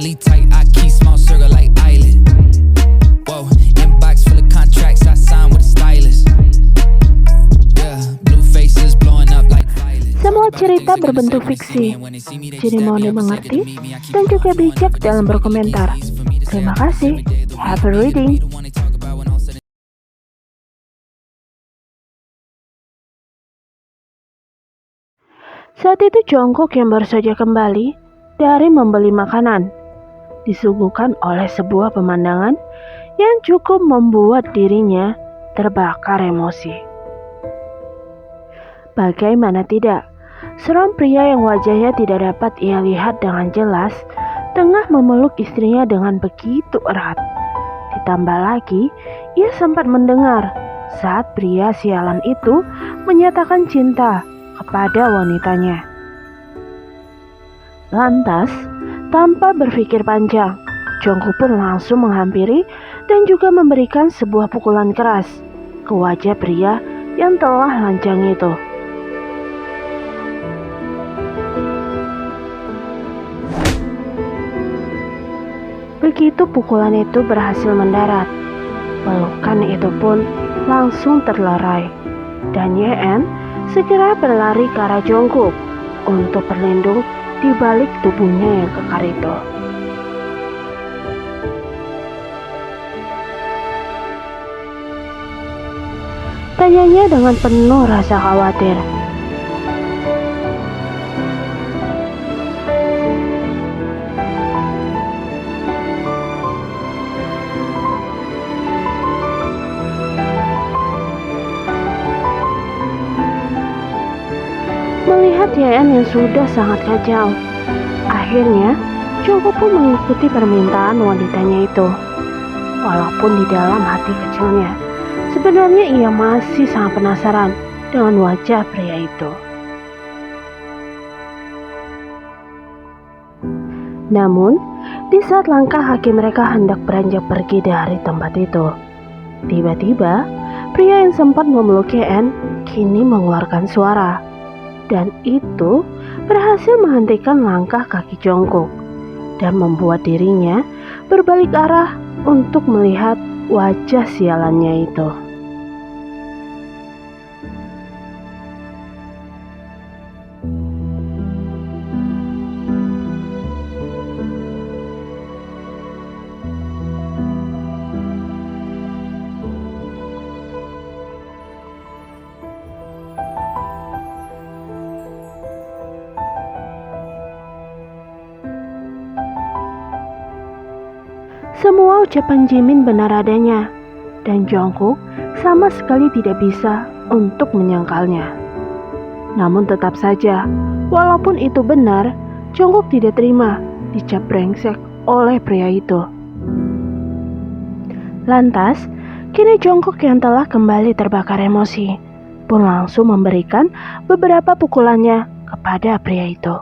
really tight, I keep small circle like island. Whoa, inbox full of contracts, I sign with a stylist. Yeah, blue faces blowing up like violet. Semua cerita berbentuk fiksi, jadi mau dimengerti dan juga bijak dalam berkomentar. Terima kasih. Happy reading. Saat itu Jungkook yang baru saja kembali dari membeli makanan disuguhkan oleh sebuah pemandangan yang cukup membuat dirinya terbakar emosi. Bagaimana tidak, seorang pria yang wajahnya tidak dapat ia lihat dengan jelas tengah memeluk istrinya dengan begitu erat. Ditambah lagi, ia sempat mendengar saat pria sialan itu menyatakan cinta kepada wanitanya. Lantas, tanpa berpikir panjang, Jungkook pun langsung menghampiri dan juga memberikan sebuah pukulan keras ke wajah pria yang telah lancang itu. Begitu pukulan itu berhasil mendarat, pelukan itu pun langsung terlerai, dan Yeon segera berlari ke arah Jungkook untuk berlindung di balik tubuhnya yang kekar itu. Tanyanya dengan penuh rasa khawatir. Melihat Yeon yang sudah sangat kacau, akhirnya Jungkook pun mengikuti permintaan wanitanya itu. Walaupun di dalam hati kecilnya, sebenarnya ia masih sangat penasaran dengan wajah pria itu. Namun, di saat langkah kaki mereka hendak beranjak pergi dari tempat itu, tiba-tiba pria yang sempat memeluk Yeon kini mengeluarkan suara. Dan itu berhasil menghentikan langkah kaki Jungkook dan membuat dirinya berbalik arah untuk melihat wajah sialannya itu. Semua ucapan Jimin benar adanya, dan Jungkook sama sekali tidak bisa untuk menyangkalnya. Namun tetap saja, walaupun itu benar, Jungkook tidak terima dicap brengsek oleh pria itu. Lantas, kini Jungkook yang telah kembali terbakar emosi, pun langsung memberikan beberapa pukulannya kepada pria itu.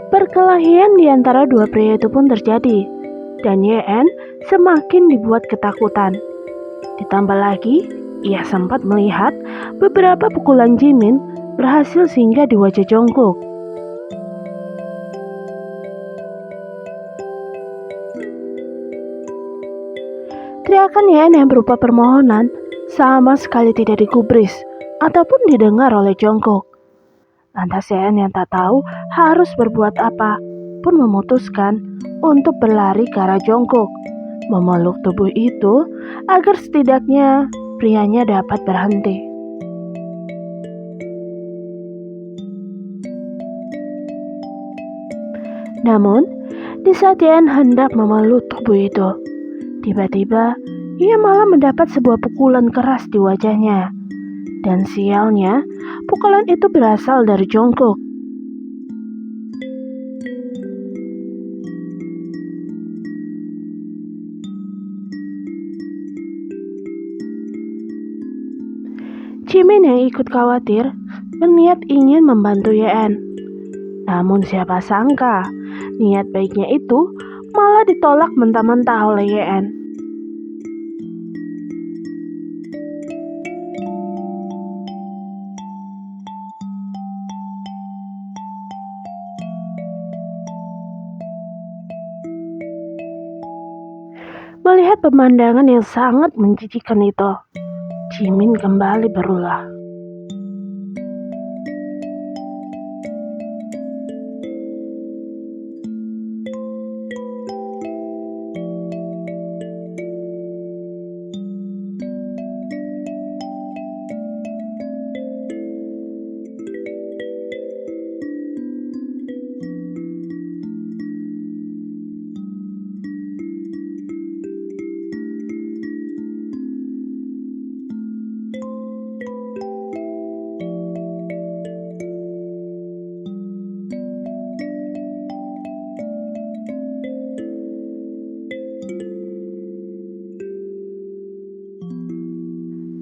Perkelahian di antara dua pria itu pun terjadi, dan Yeon semakin dibuat ketakutan. Ditambah lagi, ia sempat melihat beberapa pukulan Jimin berhasil singgah di wajah Jungkook. Teriakan Yeon yang berupa permohonan sama sekali tidak digubris ataupun didengar oleh Jungkook. Lantas Yeon yang tak tahu harus berbuat apa, pun memutuskan untuk berlari ke arah Jungkook, memeluk tubuh itu agar setidaknya prianya dapat berhenti. Namun, di saat Yeon hendak memeluk tubuh itu, tiba-tiba ia malah mendapat sebuah pukulan keras di wajahnya. Dan sialnya, pukulan itu berasal dari Jungkook. Jimin yang ikut khawatir berniat ingin membantu Yeon. Namun siapa sangka, niat baiknya itu malah ditolak mentah-mentah oleh Yeon. Melihat pemandangan yang sangat menjijikan itu, Jimin kembali berulah.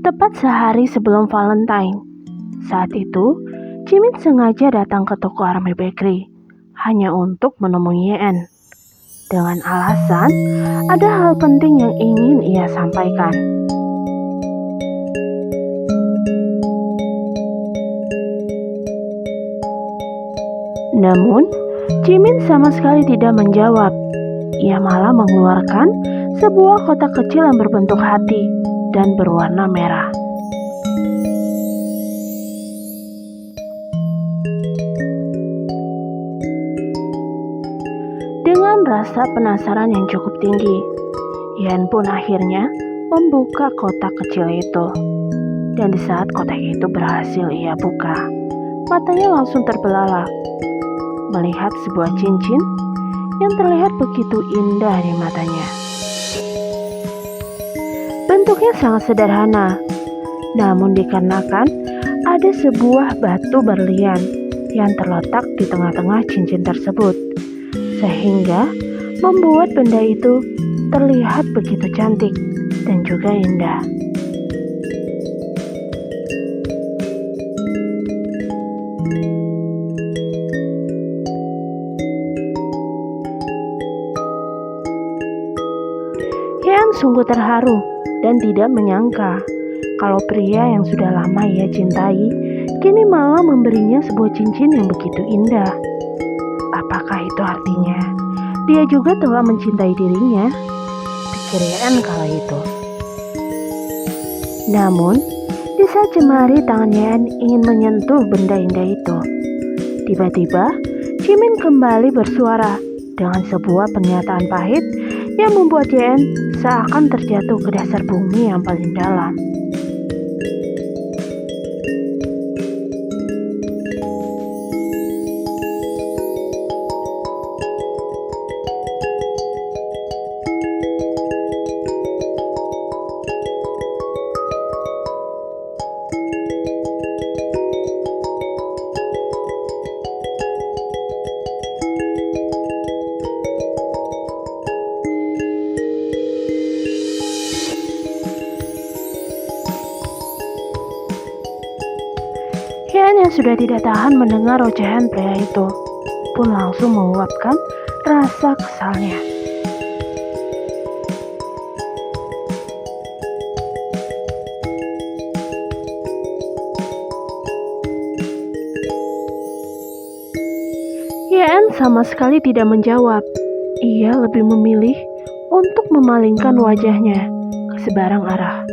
Tepat sehari sebelum Valentine, saat itu Jimin sengaja datang ke toko Army Bakery hanya untuk menemui Yeon. Dengan alasan ada hal penting yang ingin ia sampaikan. Namun, Jimin sama sekali tidak menjawab. Ia malah mengeluarkan sebuah kotak kecil yang berbentuk hati dan berwarna merah. Dengan rasa penasaran yang cukup tinggi, Yeon pun akhirnya membuka kotak kecil itu. Dan di saat kotak itu berhasil ia buka, matanya langsung terbelalak melihat sebuah cincin yang terlihat begitu indah di matanya. Bentuknya sangat sederhana, namun dikarenakan ada sebuah batu berlian yang terletak di tengah-tengah cincin tersebut, sehingga membuat benda itu terlihat begitu cantik dan juga indah. Yeon sungguh terharu dan tidak menyangka kalau pria yang sudah lama ia cintai kini malah memberinya sebuah cincin yang begitu indah. Apakah itu artinya dia juga telah mencintai dirinya? Pikir Yeon kala itu. Namun, di saat jemari tangan Yeon ingin menyentuh benda indah itu, tiba-tiba Jimin kembali bersuara dengan sebuah pernyataan pahit yang membuat Yeon seakan terjatuh ke dasar bumi yang paling dalam. Yeon yang sudah tidak tahan mendengar ocehan pria itu pun langsung meluapkan rasa kesalnya. Yeon sama sekali tidak menjawab. Ia lebih memilih untuk memalingkan wajahnya ke sebarang arah.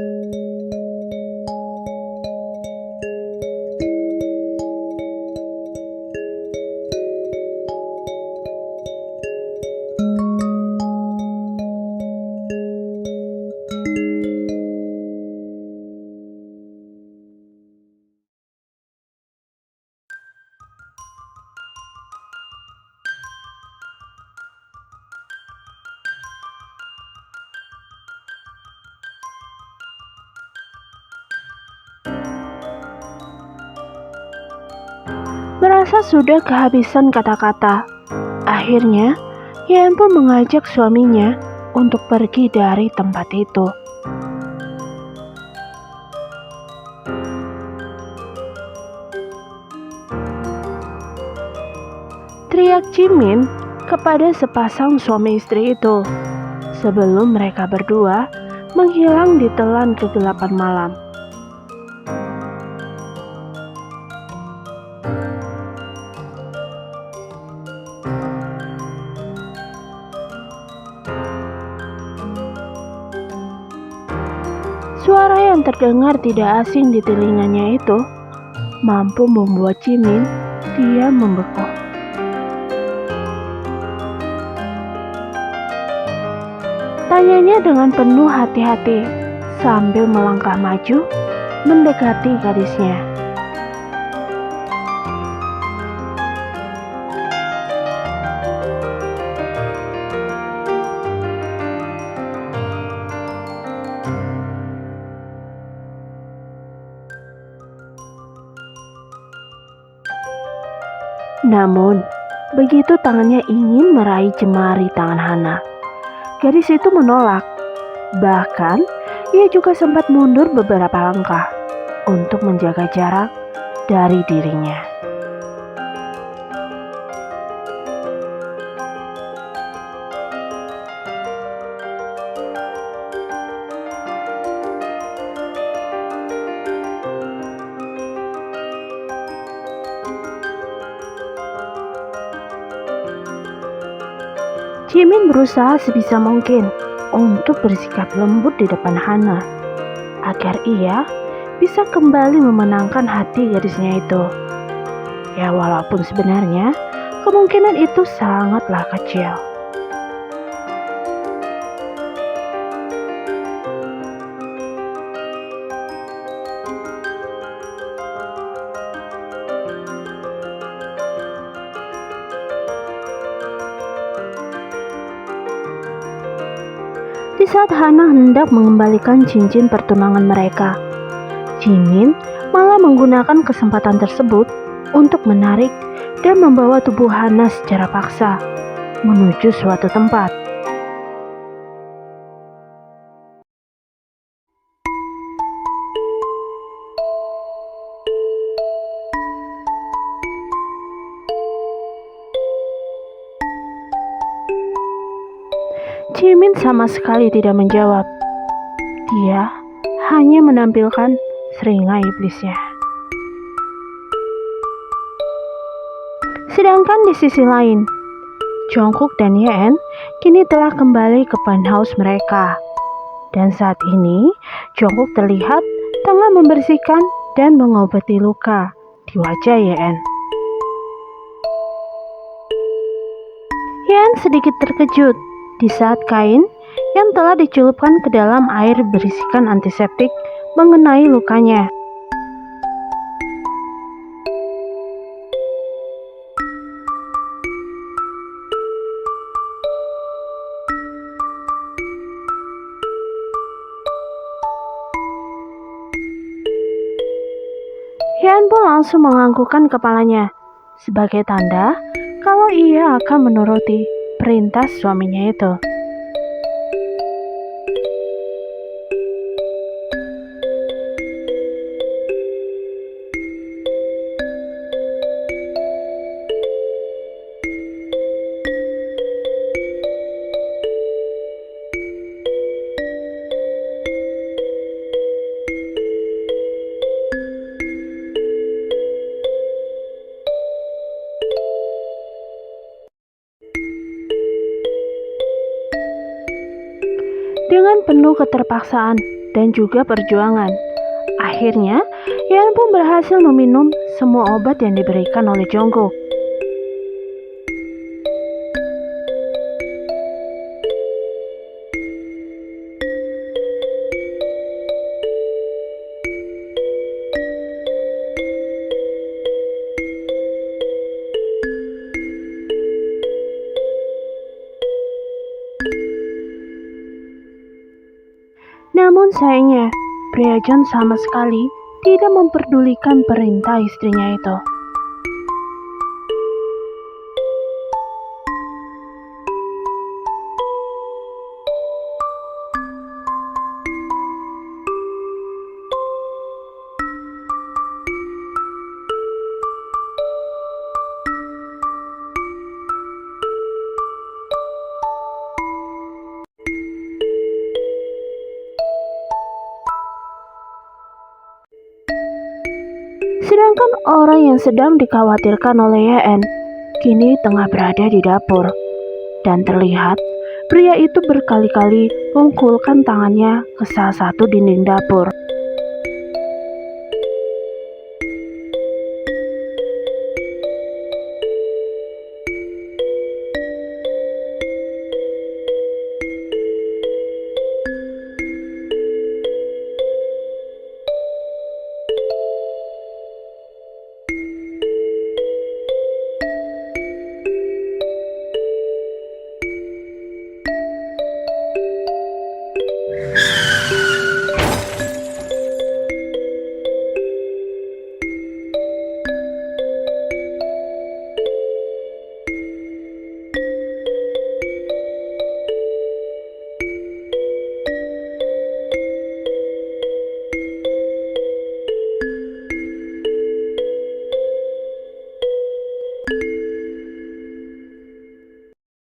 Merasa sudah kehabisan kata-kata, akhirnya Yeon pun mengajak suaminya untuk pergi dari tempat itu. Teriak Jimin kepada sepasang suami istri itu sebelum mereka berdua menghilang di telan kegelapan malam. Suara yang terdengar tidak asing di telinganya itu mampu membuat Jimin diam membeku. Tanyanya dengan penuh hati-hati sambil melangkah maju mendekati gadisnya. Namun, begitu tangannya ingin meraih jemari tangan Hana, gadis itu menolak. Bahkan, ia juga sempat mundur beberapa langkah untuk menjaga jarak dari dirinya. Jimin berusaha sebisa mungkin untuk bersikap lembut di depan Hana, agar ia bisa kembali memenangkan hati gadisnya itu. Ya walaupun sebenarnya kemungkinan itu sangatlah kecil. Di saat Hana hendak mengembalikan cincin pertunangan mereka, Jimin malah menggunakan kesempatan tersebut untuk menarik dan membawa tubuh Hana secara paksa menuju suatu tempat. Jimin sama sekali tidak menjawab. Dia hanya menampilkan seringai iblisnya. Sedangkan di sisi lain, Jungkook dan Yeon kini telah kembali ke penthouse mereka. Dan saat ini, Jungkook terlihat tengah membersihkan dan mengobati luka di wajah Yeon. Yeon sedikit terkejut di saat kain yang telah dicelupkan ke dalam air berisikan antiseptik mengenai lukanya. Yeon pun langsung menganggukkan kepalanya sebagai tanda kalau ia akan menuruti perintah suaminya itu. Dengan penuh keterpaksaan dan juga perjuangan, akhirnya Yeon pun berhasil meminum semua obat yang diberikan oleh Jungkook. Namun sayangnya, pria John sama sekali tidak memperdulikan perintah istrinya itu. Sedangkan orang yang sedang dikhawatirkan oleh Yeon kini tengah berada di dapur dan terlihat Pria itu berkali-kali memukul tangannya ke salah satu dinding dapur.